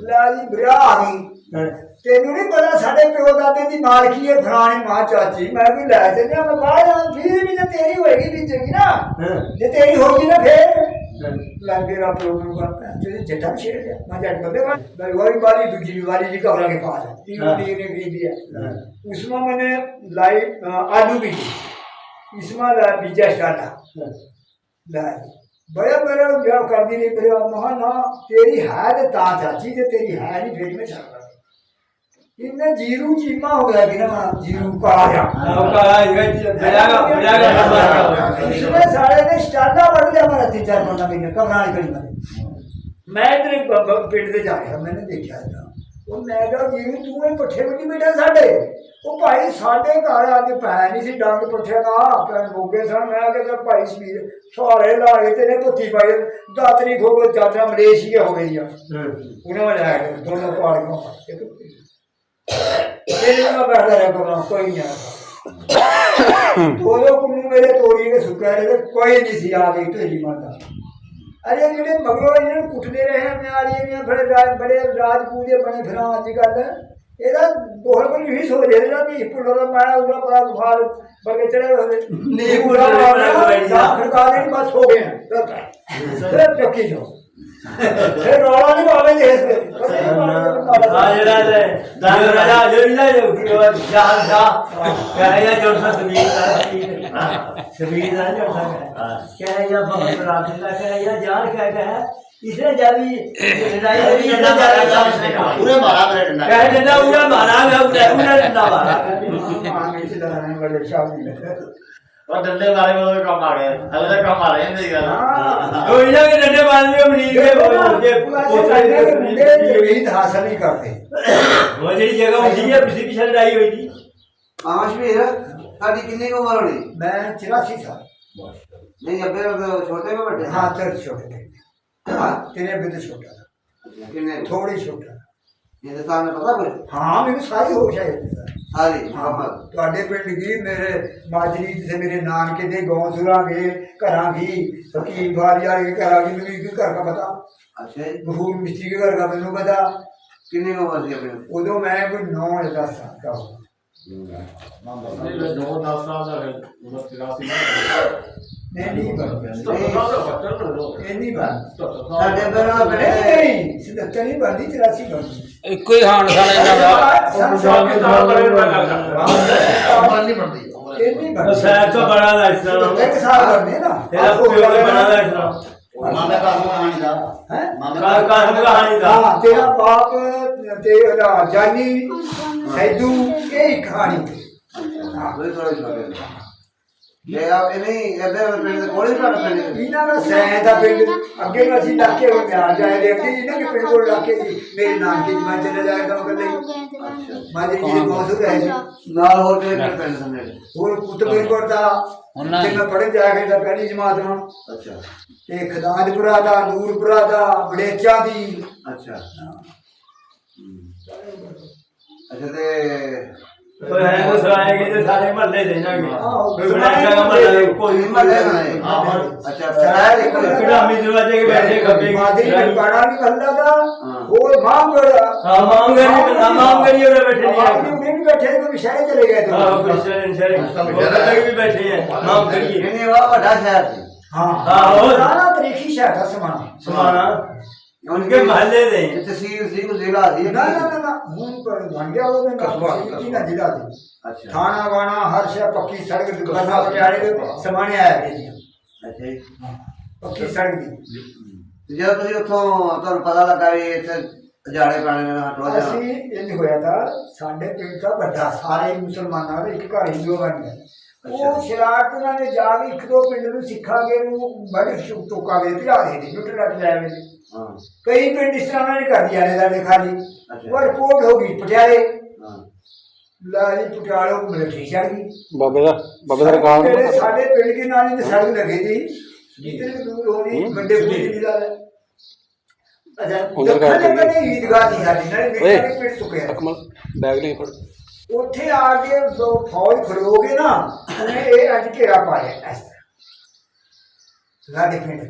ला जी ब्याह आ गई तेनू नहीं पता साडे प्यो दादे दी मालकी है फलानी मां चाची मैं भी लै चलिया मैं बाहर फिर भी जो तेरी होएगी बीजेगी ना जे तेरी होगी ना फिर लगे रा प्रोग्राम करता है तेरे जटा छेड़ गया मैं जट बंदे का वही वाली दूसरी वाली जी कमरा के पास है तीनों डी ने खरीद दिया उसमें मैंने लाई आलू भी इसमें बीजा स्टार्टा लाई बड़े बड़े ब्याह कर दी रही बड़े महा ना तेरी है तो ता चाची जे तेरी है नहीं फिर में चल इनने जीरू चीमा हो गया कि ना जीरू काला इसमें सारे ने स्टार्टा बढ़ गया हमारा 3-4 महीने कमरानी करी मैंने मैं तेरे पिंड से जा रहा मैंने देखा था वो मैं कहा जीरू तू ही पट्ठे बड़ी बेटा साडे वो भाई साडे घर अज पै नहीं सी डंग पट्ठे का भैन मोगे सन मैं क्या भाई समीर सारे ला के तेरे पुत्ती पाई दातरी खो गए चाचा मलेशिया हो गई उन्हें मैं लै गया दोनों पाड़ियों बैठा रहा कमरा कोई नहीं आया दोनों कुल्लू मेरे तोड़ी के सुखा रहे कोई नहीं सी आ गई तेरी माता अरे जेडे मगरों इन्हें कुटते रहे न्यालियां बड़े राजपूत बने फिर अजकल ਇਹਦਾ ਦੋਹਰ ਕੋਈ ਨਹੀਂ ਸੋਚ ਰਿਹਾ ਨਹੀਂ ਪੁੱਲੋ ਦਾ ਮੈਂ ਉਹਦਾ ਬੜਾ ਬੁਖਾਰ ਬਰਗੇ ਚੜੇ ਨਹੀਂ ਪੂਰਾ ਖੜਕਾ ਦੇ ਬਸ ਹੋ ਗਿਆ ਫਿਰ ਚੱਕੀ ਜੋ ਫਿਰ ਰੌਲਾ ਨਹੀਂ ਪਾਵੇਂਗੇ ਇਸ ਤੇ ਆ ਜਿਹੜਾ ਦੰਗ ਰਾਜਾ ਜਿਹੜਾ ਜੋ ਕਿ ਜਾਨ ਦਾ ਕਹੇ ਜਾਂ ਜੋ ਸਬੀਰ ਦਾ ਜੋ ਕਹੇ ਜਾਂ ਬਹੁਤ ਰਾਤ ਦਾ ਕਹੇ ਜਾਂ ਜਾਨ ਕਹੇ इसने जावी लड़ाई लड़ी ना पूरे मारा मेरे डंडा कह डंडा पूरा मारा मैं पूरा डंडा मारा मां में से लड़ाने वाले शादी और डंडे मारे वो कम आ गए अलग कम आ रहे हैं गल हां कोई ना के डंडे मारने के मरीज के वो जीवित हासिल नहीं करते वो जेडी जगह होती है पिछली पिछली लड़ाई हुई थी आशवीर साडी कितनी उम्र होनी मैं 84 साल नहीं अबे छोटे में बड़े हां तेरे छोटे तेरे भी तो छोटा था थोड़ी छोटा ये तो सामने पता फिर हाँ मेरी सारी होश है सारी हाँ ਤੁਹਾਡੇ ਪਿੰਡ ਕੀ ਮੇਰੇ ਮਾਜਰੀ से मेरे नानके दे गांव सुरा गए घरा की फकीर वाली वाले घरा की मेरी घर का पता अच्छा गफूर मिस्त्री के घर का मैंने पता कितने को वर्ष है उदो मैं कोई 9-10 साल का हूँ 9-10 साल का है 83 नहीं साढ़े बड़ा बड़े नहीं 77 नहीं बनती 83 बनती कोई हान साले नहीं बनती शायद तो बड़ा लाइसेंस एक साल करने ना तेरा कोई बड़ा लाइसेंस मामे का कहानी था हैं मामे का कहानी था हां तेरा बाप तेरा जानी सैदू यही कहानी थी हां कोई थोड़ी ये आप नहीं इधर पिंड कोड़ी का पिंड इना का सह दा पिंड अगे का सी लाके हो गया जाए देखते इना के पिंड को लाके सी मेरे नाम की मैं चले जाए तो कर ले अच्छा माजी जी बहुत है नाल हो के पिंड समझे और कुतबे कोटा जे मैं पढ़ जाके दा पहली जमात में अच्छा ते खदानपुरा दा नूरपुरा दा बड़ेचा दी अच्छा अच्छा ते तो है तो सुनाएंगे तो सारे महल्ले देनांगे कोई बड़ा महल्ला कोई महल्ले ना अच्छा सराय देखो ग्रामीण दरवाजे के बैठे कभी मादरी बड़ा भी महल्ला था और मामगढ़ हां मामगढ़ और बैठे नहीं भी बैठे तो शहर चले गए तो हां शहर भी बैठे हैं मामगढ़ नहीं वाह बड़ा शहर हां हां और सारा तरीकी शहर था समाना उनके महल्ले थे तहसील सी को जिला थी ना मून पर बन गया वो में कस्बा की ना जिला थी अच्छा थाना वाना हर शहर पक्की सड़क बसा पटियाले समाने आया थे अच्छा पक्की सड़क थी जब तुझे उठो तो पता लगा ये जाड़े पाने में हटवा जा ਅਸੀਂ ਇੰਜ ਹੋਇਆ ਤਾਂ ਸਾਡੇ ਪਿੰਡ ਦਾ ਵੱਡਾ ਸਾਰੇ ਮੁਸਲਮਾਨਾਂ ਦੇ ਇੱਕ ਘਰ ਹਿੰਦੂ ਬਣ ਗਿਆ ਉਹ ਸ਼ਰਾਰਤ ਉਹਨਾਂ ਨੇ ਜਾ ਕੇ ਇੱਕ ਦੋ ਪਿੰਡ ਨੂੰ ਸਿੱਖਾਂਗੇ ਨੂੰ ਬੜੇ ਟੋਕਾ ਦੇ ਭਜਾ ਦੇ ਲੁੱਟ ਲੱਟ ਲੈ ਆਵੇ ਹਾਂ ਕਈ ਪਿੰਡ ਇਸ ਤਰ੍ਹਾਂ ਨੇ ਕਰ ਦਿਆ ਨੇ ਸਾਡੇ ਖਾਲੀ ਉਹ ਰਿਪੋਰਟ ਹੋ ਗਈ ਪਟਿਆਲੇ ਹਾਂ ਲਾਲੀ ਪਟਿਆਲੇ ਨੂੰ ਮਿਲਟਰੀ ਚੜ ਗਈ ਬਾਬੇ ਦਾ ਰਿਕਾਰਡ ਜਿਹੜੇ ਸਾਡੇ ਪਿੰਡ ਦੇ ਨਾਲ ਹੀ ਸੜਕ ਲੱਗੀ ਸੀ ਜਿੱਥੇ ਦੂਰ ਹੋਣੀ ਵੱਡੇ ਬੁੱਢੀ ਦੀ ਲਾ अच्छा उधर का ईदगाह थी साडी नाले मेरे पेट सुके अकमल बैग नहीं फड़ ਉੱਥੇ ਆ ਕੇ ਫੌਜ ਖੜੋਗੇ ਨਾ ਉਹਨੇ ਇਹ ਅੱਜ ਘੇਰਾ ਪਾਇਆ ਇਸ ਤਰ੍ਹਾਂ ਸਾਡੇ ਪਿੰਡ